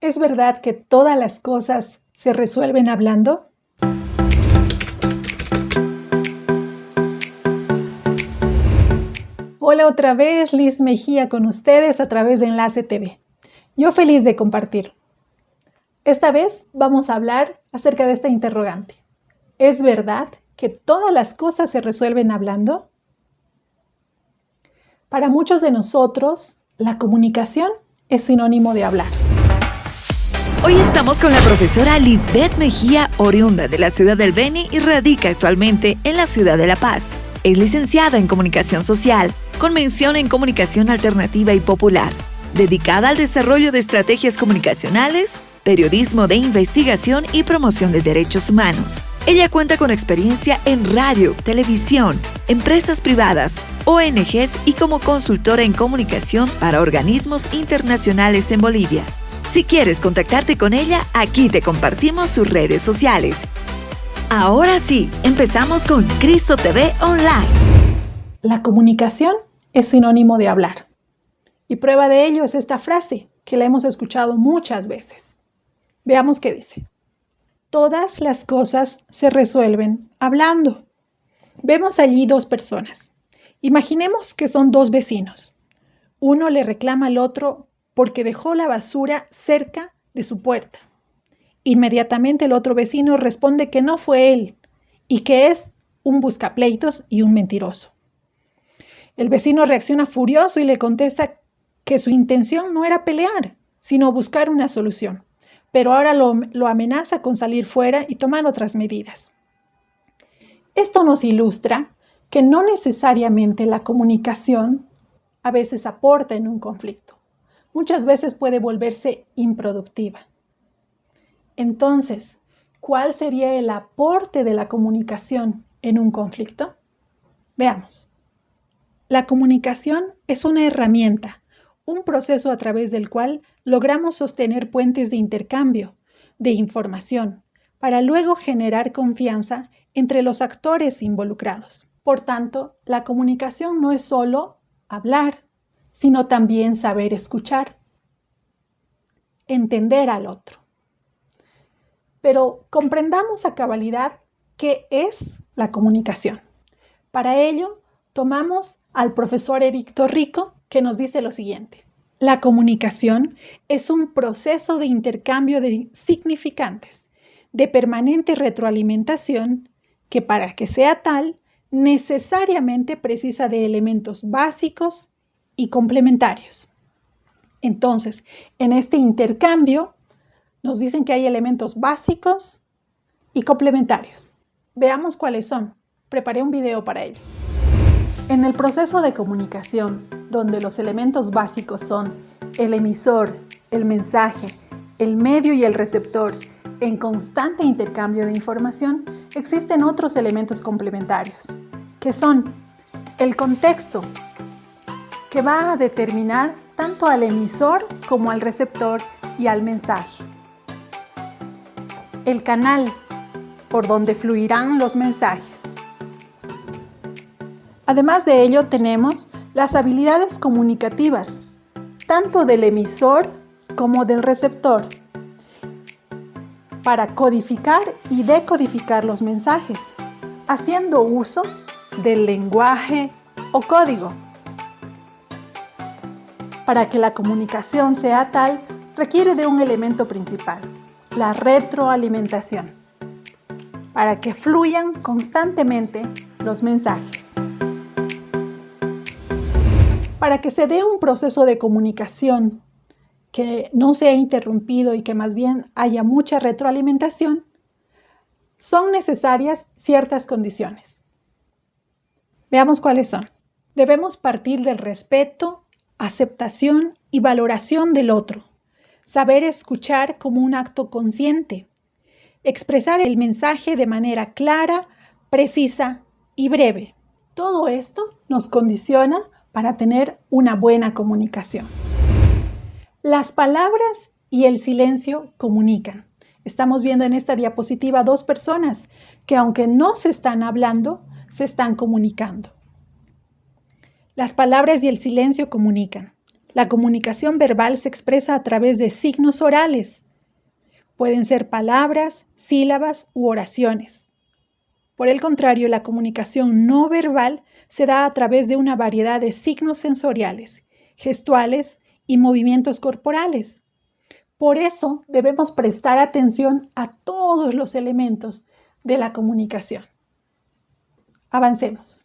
¿Es verdad que todas las cosas se resuelven hablando? Hola otra vez, Liz Mejía con ustedes a través de Enlace TV. Yo feliz de compartir. Esta vez vamos a hablar acerca de esta interrogante. ¿Es verdad que todas las cosas se resuelven hablando? Para muchos de nosotros, la comunicación es sinónimo de hablar. Hoy estamos con la profesora Lisbeth Mejía, oriunda de la ciudad del Beni y radica actualmente en la ciudad de La Paz. Es licenciada en Comunicación Social, con mención en Comunicación Alternativa y Popular, dedicada al desarrollo de estrategias comunicacionales, periodismo de investigación y promoción de derechos humanos. Ella cuenta con experiencia en radio, televisión, empresas privadas, ONGs y como consultora en comunicación para organismos internacionales en Bolivia. Si quieres contactarte con ella, aquí te compartimos sus redes sociales. Ahora sí, empezamos con Cristo TV Online. La comunicación es sinónimo de hablar. Y prueba de ello es esta frase, que la hemos escuchado muchas veces. Veamos qué dice. Todas las cosas se resuelven hablando. Vemos allí dos personas. Imaginemos que son dos vecinos. Uno le reclama al otro porque dejó la basura cerca de su puerta. Inmediatamente el otro vecino responde que no fue él y que es un buscapleitos y un mentiroso. El vecino reacciona furioso y le contesta que su intención no era pelear, sino buscar una solución, pero ahora lo amenaza con salir fuera y tomar otras medidas. Esto nos ilustra que no necesariamente la comunicación a veces aporta en un conflicto. Muchas veces puede volverse improductiva. Entonces, ¿cuál sería el aporte de la comunicación en un conflicto? Veamos. La comunicación es una herramienta, un proceso a través del cual logramos sostener puentes de intercambio, de información, para luego generar confianza entre los actores involucrados. Por tanto, la comunicación no es solo hablar, sino también saber escuchar, entender al otro. Pero comprendamos a cabalidad qué es la comunicación. Para ello, tomamos al profesor Eric Torrico, que nos dice lo siguiente. La comunicación es un proceso de intercambio de significantes, de permanente retroalimentación, que para que sea tal, necesariamente precisa de elementos básicos y complementarios. Entonces, en este intercambio, nos dicen que hay elementos básicos y complementarios. Veamos cuáles son. Preparé un video para ello. En el proceso de comunicación, donde los elementos básicos son el emisor, el mensaje, el medio y el receptor, en constante intercambio de información, existen otros elementos complementarios, que son el contexto, que va a determinar tanto al emisor como al receptor y al mensaje. El canal por donde fluirán los mensajes. Además de ello, tenemos las habilidades comunicativas, tanto del emisor como del receptor, para codificar y decodificar los mensajes, haciendo uso del lenguaje o código. Para que la comunicación sea tal, requiere de un elemento principal, la retroalimentación, para que fluyan constantemente los mensajes. Para que se dé un proceso de comunicación que no sea interrumpido y que más bien haya mucha retroalimentación, son necesarias ciertas condiciones. Veamos cuáles son. Debemos partir del respeto, aceptación y valoración del otro, saber escuchar como un acto consciente, expresar el mensaje de manera clara, precisa y breve. Todo esto nos condiciona para tener una buena comunicación. Las palabras y el silencio comunican. Estamos viendo en esta diapositiva dos personas que, aunque no se están hablando, se están comunicando. Las palabras y el silencio comunican. La comunicación verbal se expresa a través de signos orales. Pueden ser palabras, sílabas u oraciones. Por el contrario, la comunicación no verbal se da a través de una variedad de signos sensoriales, gestuales y movimientos corporales. Por eso debemos prestar atención a todos los elementos de la comunicación. Avancemos.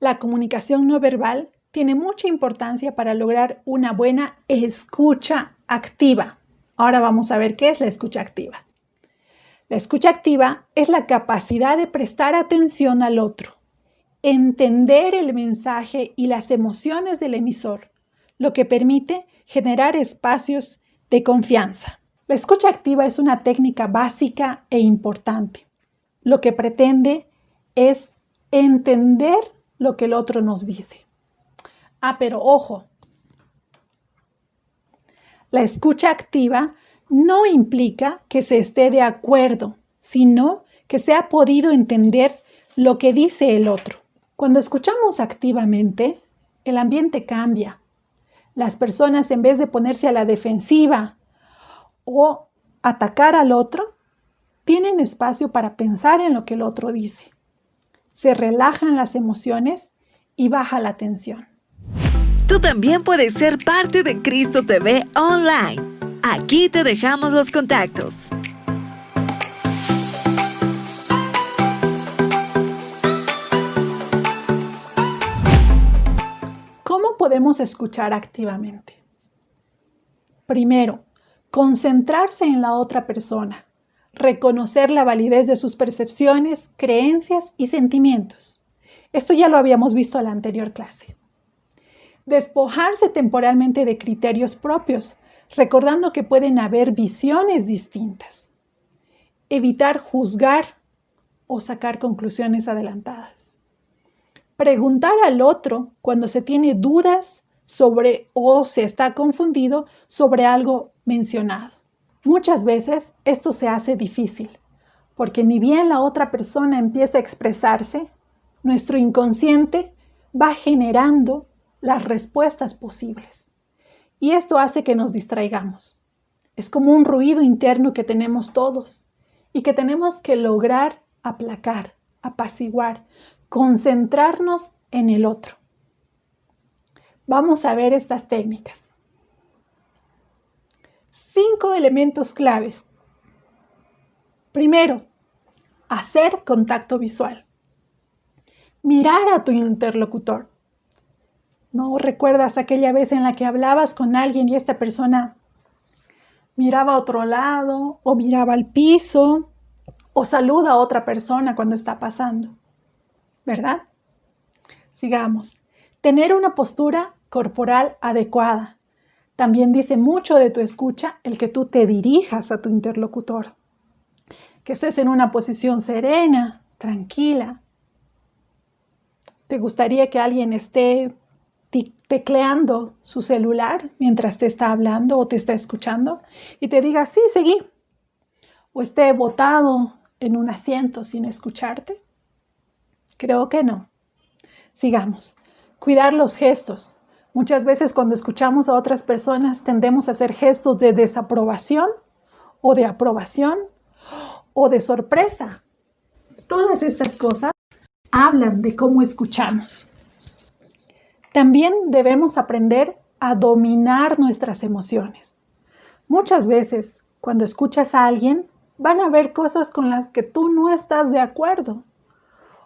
La comunicación no verbal tiene mucha importancia para lograr una buena escucha activa. Ahora vamos a ver qué es la escucha activa. La escucha activa es la capacidad de prestar atención al otro, entender el mensaje y las emociones del emisor, lo que permite generar espacios de confianza. La escucha activa es una técnica básica e importante. Lo que pretende es entender lo que el otro nos dice. Pero ojo, la escucha activa no implica que se esté de acuerdo, sino que se ha podido entender lo que dice el otro. Cuando escuchamos activamente, el ambiente cambia. Las personas, en vez de ponerse a la defensiva o atacar al otro, tienen espacio para pensar en lo que el otro dice. Se relajan las emociones y baja la tensión. Tú también puedes ser parte de Cristo TV Online. Aquí te dejamos los contactos. ¿Cómo podemos escuchar activamente? Primero, concentrarse en la otra persona, reconocer la validez de sus percepciones, creencias y sentimientos. Esto ya lo habíamos visto en la anterior clase. Despojarse temporalmente de criterios propios, recordando que pueden haber visiones distintas. Evitar juzgar o sacar conclusiones adelantadas. Preguntar al otro cuando se tiene dudas sobre o se está confundido sobre algo mencionado. Muchas veces esto se hace difícil, porque ni bien la otra persona empieza a expresarse, nuestro inconsciente va generando las respuestas posibles. Y esto hace que nos distraigamos. Es como un ruido interno que tenemos todos y que tenemos que lograr aplacar, apaciguar, concentrarnos en el otro. Vamos a ver estas técnicas. 5 elementos claves. Primero, hacer contacto visual. Mirar a tu interlocutor. ¿No recuerdas aquella vez en la que hablabas con alguien y esta persona miraba a otro lado o miraba al piso o saluda a otra persona cuando está pasando? ¿Verdad? Sigamos. Tener una postura corporal adecuada. También dice mucho de tu escucha el que tú te dirijas a tu interlocutor. Que estés en una posición serena, tranquila. ¿Te gustaría que alguien esté tecleando su celular mientras te está hablando o te está escuchando y te diga, sí, seguí? ¿O esté botado en un asiento sin escucharte? Creo que no. Sigamos. Cuidar los gestos. Muchas veces cuando escuchamos a otras personas tendemos a hacer gestos de desaprobación o de aprobación o de sorpresa. Todas estas cosas hablan de cómo escuchamos. También debemos aprender a dominar nuestras emociones. Muchas veces, cuando escuchas a alguien, van a haber cosas con las que tú no estás de acuerdo.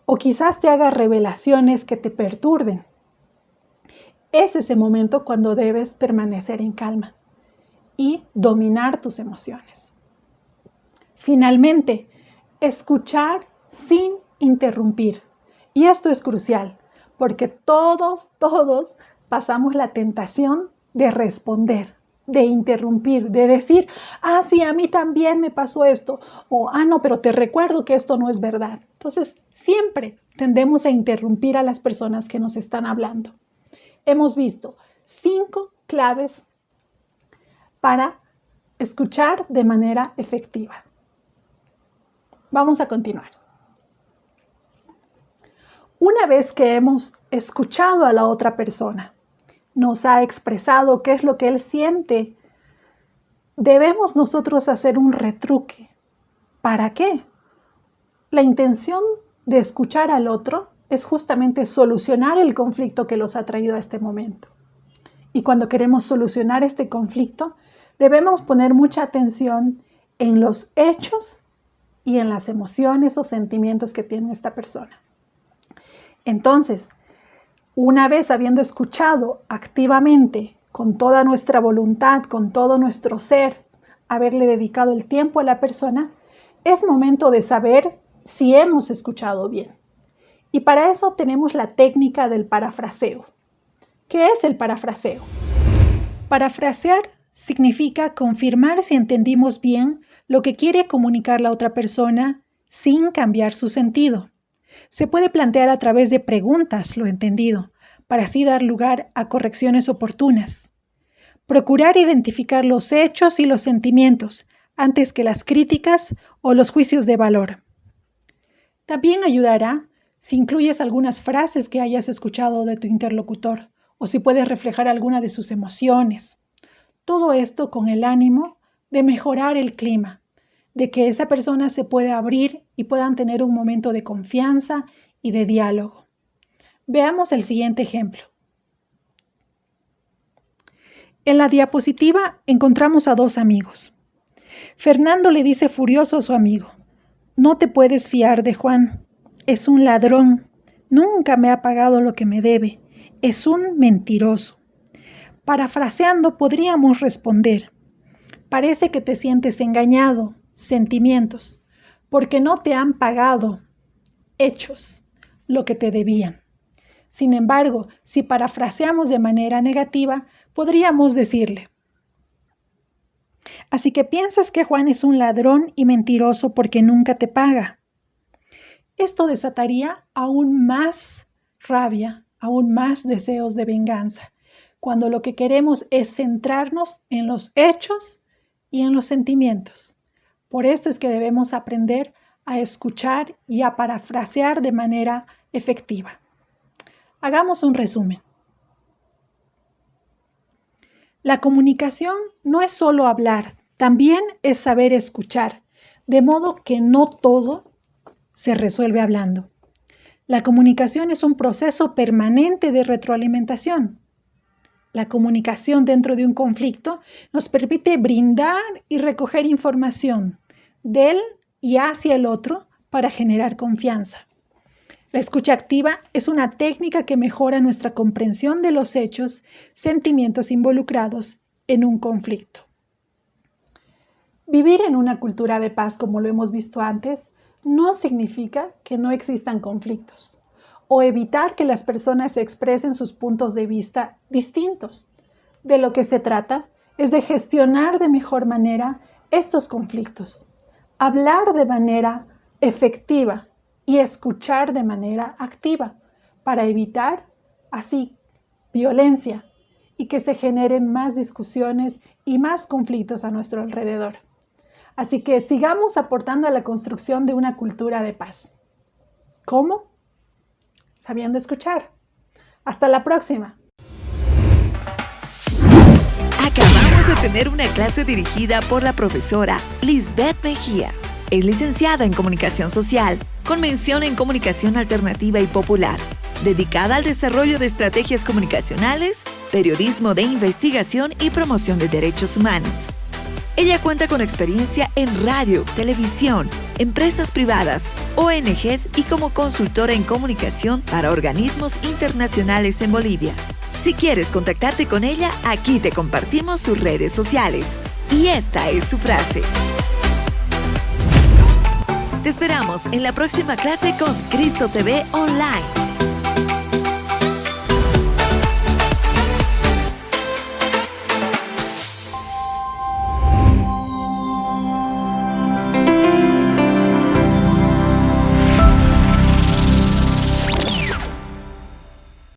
O quizás te haga revelaciones que te perturben. Es ese momento cuando debes permanecer en calma y dominar tus emociones. Finalmente, escuchar sin interrumpir. Y esto es crucial, porque todos pasamos la tentación de responder, de interrumpir, de decir, sí, a mí también me pasó esto, o no, pero te recuerdo que esto no es verdad. Entonces, siempre tendemos a interrumpir a las personas que nos están hablando. Hemos visto 5 claves para escuchar de manera efectiva. Vamos a continuar. Una vez que hemos escuchado a la otra persona, nos ha expresado qué es lo que él siente, debemos nosotros hacer un retruque. ¿Para qué? La intención de escuchar al otro es justamente solucionar el conflicto que los ha traído a este momento. Y cuando queremos solucionar este conflicto, debemos poner mucha atención en los hechos y en las emociones o sentimientos que tiene esta persona. Entonces, una vez habiendo escuchado activamente, con toda nuestra voluntad, con todo nuestro ser, haberle dedicado el tiempo a la persona, es momento de saber si hemos escuchado bien. Y para eso tenemos la técnica del parafraseo. ¿Qué es el parafraseo? Parafrasear significa confirmar si entendimos bien lo que quiere comunicar la otra persona sin cambiar su sentido. Se puede plantear a través de preguntas lo entendido, para así dar lugar a correcciones oportunas. Procurar identificar los hechos y los sentimientos antes que las críticas o los juicios de valor. También ayudará si incluyes algunas frases que hayas escuchado de tu interlocutor o si puedes reflejar alguna de sus emociones. Todo esto con el ánimo de mejorar el clima, de que esa persona se pueda abrir y puedan tener un momento de confianza y de diálogo. Veamos el siguiente ejemplo. En la diapositiva encontramos a dos amigos. Fernando le dice furioso a su amigo: «No te puedes fiar de Juan. Es un ladrón. Nunca me ha pagado lo que me debe. Es un mentiroso». Parafraseando, podríamos responder: «Parece que te sientes engañado, sentimientos, porque no te han pagado, hechos, lo que te debían». Sin embargo, si parafraseamos de manera negativa, podríamos decirle: «Así que piensas que Juan es un ladrón y mentiroso porque nunca te paga». Esto desataría aún más rabia, aún más deseos de venganza, cuando lo que queremos es centrarnos en los hechos y en los sentimientos. Por esto es que debemos aprender a escuchar y a parafrasear de manera efectiva. Hagamos un resumen. La comunicación no es solo hablar, también es saber escuchar, de modo que no todo se resuelve hablando. La comunicación es un proceso permanente de retroalimentación. La comunicación dentro de un conflicto nos permite brindar y recoger información del y hacia el otro para generar confianza. La escucha activa es una técnica que mejora nuestra comprensión de los hechos, sentimientos involucrados en un conflicto. Vivir en una cultura de paz, como lo hemos visto antes, no significa que no existan conflictos o evitar que las personas expresen sus puntos de vista distintos. De lo que se trata es de gestionar de mejor manera estos conflictos, hablar de manera efectiva y escuchar de manera activa para evitar así violencia y que se generen más discusiones y más conflictos a nuestro alrededor. Así que sigamos aportando a la construcción de una cultura de paz. ¿Cómo? Sabiendo escuchar. Hasta la próxima. Acabamos de tener una clase dirigida por la profesora Lisbeth Mejía. Es licenciada en Comunicación Social, con mención en Comunicación Alternativa y Popular, dedicada al desarrollo de estrategias comunicacionales, periodismo de investigación y promoción de derechos humanos. Ella cuenta con experiencia en radio, televisión, empresas privadas, ONGs y como consultora en comunicación para organismos internacionales en Bolivia. Si quieres contactarte con ella, aquí te compartimos sus redes sociales. Y esta es su frase. Te esperamos en la próxima clase con Cristo TV Online.